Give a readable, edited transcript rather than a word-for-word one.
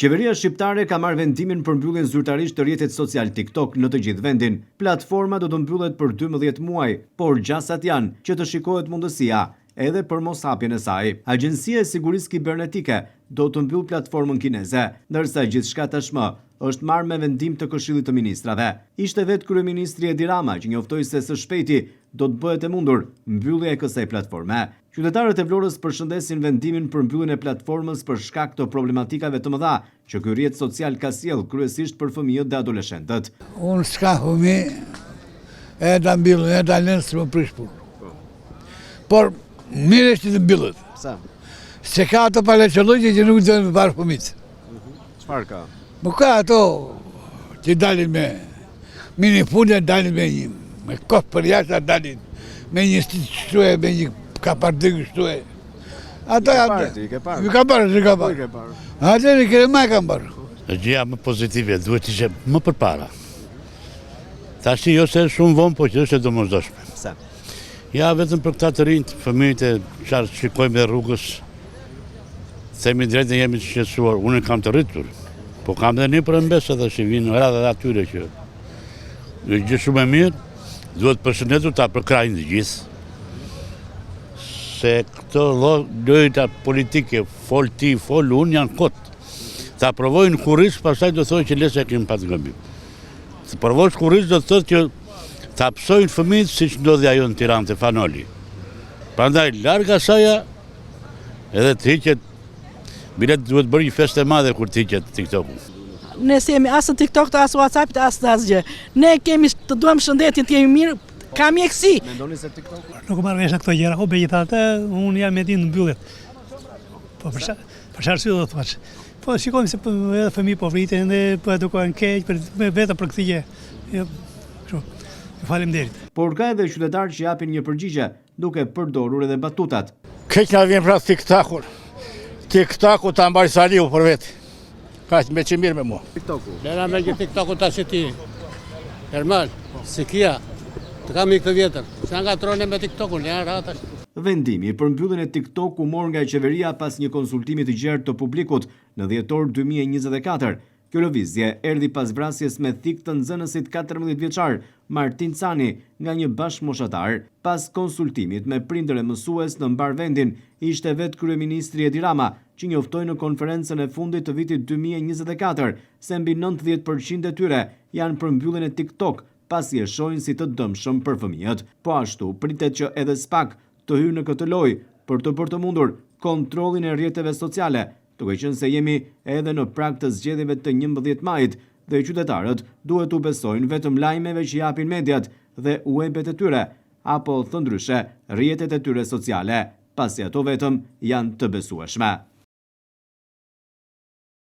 Qeveria shqiptare ka marrë vendimin për mbylljen zyrtarisht të rrjetit social TikTok në të gjithë vendin. Platforma do të mbyllet për 12 muaj, por gjasat janë që të shikohet mundësia edhe për moshapjen e saj. Agjencia e Sigurisë Kibernetike do të mbyll platformën kineze, ndërsa gjithçka tashmë është marrë me vendim të Këshillit të Ministrave. Ishte vetë kryeministri Edi Rama që njoftoi se së shpejti do të bëhet e mundur mbyllja e kësaj platforme. Qytetarët e Vlorës përshëndesin vendimin për mbylljen e platformës për shkak të problematikave të mëdha që ky rrjet social ka sjellë kryesisht për fëmijët dhe adoleshentët. Unë s'ka fëmijë, e ta mbyllën, e ta lënë së më prish punë. Por mirë është të mbyllet. Pse? Se ka ato paleqëllogje që nuk do të parë fëmijët. Çfarë ka? Nuk ka ato që dalin me minipunë, dalin me kohë për jashtë, dalin me një stit shtue, me një kapardik shtue. Ata janë. Ka parë. Ate në kërëma kam parë. Gjëja më pozitive duhet ishe më përpara. Tash jo se shumë vonë, po që është e domosdoshme. Pse? Ja, vetëm për këta të rinjt, fëmijët e çfarë shikojmë dhe rrugës, themi drejtën jemi të shqetësuar, unë kam të rritur. Po kam dhe një përëmbes edhe që vinë radha dhe atyre që gjë shumë e mirë, duhet përshëndetur ta përkrajnë të gjithë. Se këto lojta politike, fol ti, fol unë, janë kotë. Ta provojnë kurrish, pastaj do thojnë që lese kemi pas gabim. Se provojnë kurrish do thotë që ta psojnë fëmijët siç ndodhi ajo në Tiranë te Fanoli. Prandaj larg asaja edhe të hiqet bilet duhet bërë një festë e madhe kur të hiqet TikTok-u. Ne s'jemi asë TikTok, asë WhatsApp, asë asgjë. Ne kemi të duam shëndetin, të jemi mirë, ka mjekësi. Mendoni se TikTok-u? Nuk marrë vesh në këto gjëra, megjithatë unë jam me dinë mbyllet. Po për çfarë do të thuaç? Po shikojmë se edhe fëmijë po vriten dhe po edukohen keq vetëm për këtë gjë. Jo, kështu. Faleminderit. Por ka edhe qytetarë që japin një përgjigje duke përdorur edhe batutat. Keq na vjen pra TikTok-un. TikTok-u ta mbaj Saliu për vetë. Ka me që mirë me mua. TikTok-u? Lena me gjithë TikTok-u ta që ti. Herman, si kia, të kam i këtë vjetër. Se nga trone me TikTok-u, lena rata. Vendimi për mbylljen e TikTok u mor nga qeveria pas një konsultimi të gjerë të publikut në dhjetor 2024. Kjo lëvizje erdhi pas vrasjes me thik të nxënësit 14 vjeçar Martin Cani nga një bashkëmoshatar. Pas konsultimit me prindër e mësues në mbar vendin, ishte vetë kryeministri Edi Rama që njoftoi në konferencën e fundit të vitit 2024 se mbi 90% e tyre janë për mbylljen e TikTok, pasi e shohin si të dëmshëm për fëmijët. Po ashtu pritet që edhe SPAK të hyjë në këtë lojë për të bërë të mundur kontrollin e rrjeteve sociale, duke qenë se jemi edhe në prag të zgjedhjeve të 11 majit dhe qytetarët duhet u besojnë vetëm lajmeve që japin mediat dhe webet e tyre, apo thëndryshe rrjetet e tyre sociale, pasi ato vetëm janë të besueshme.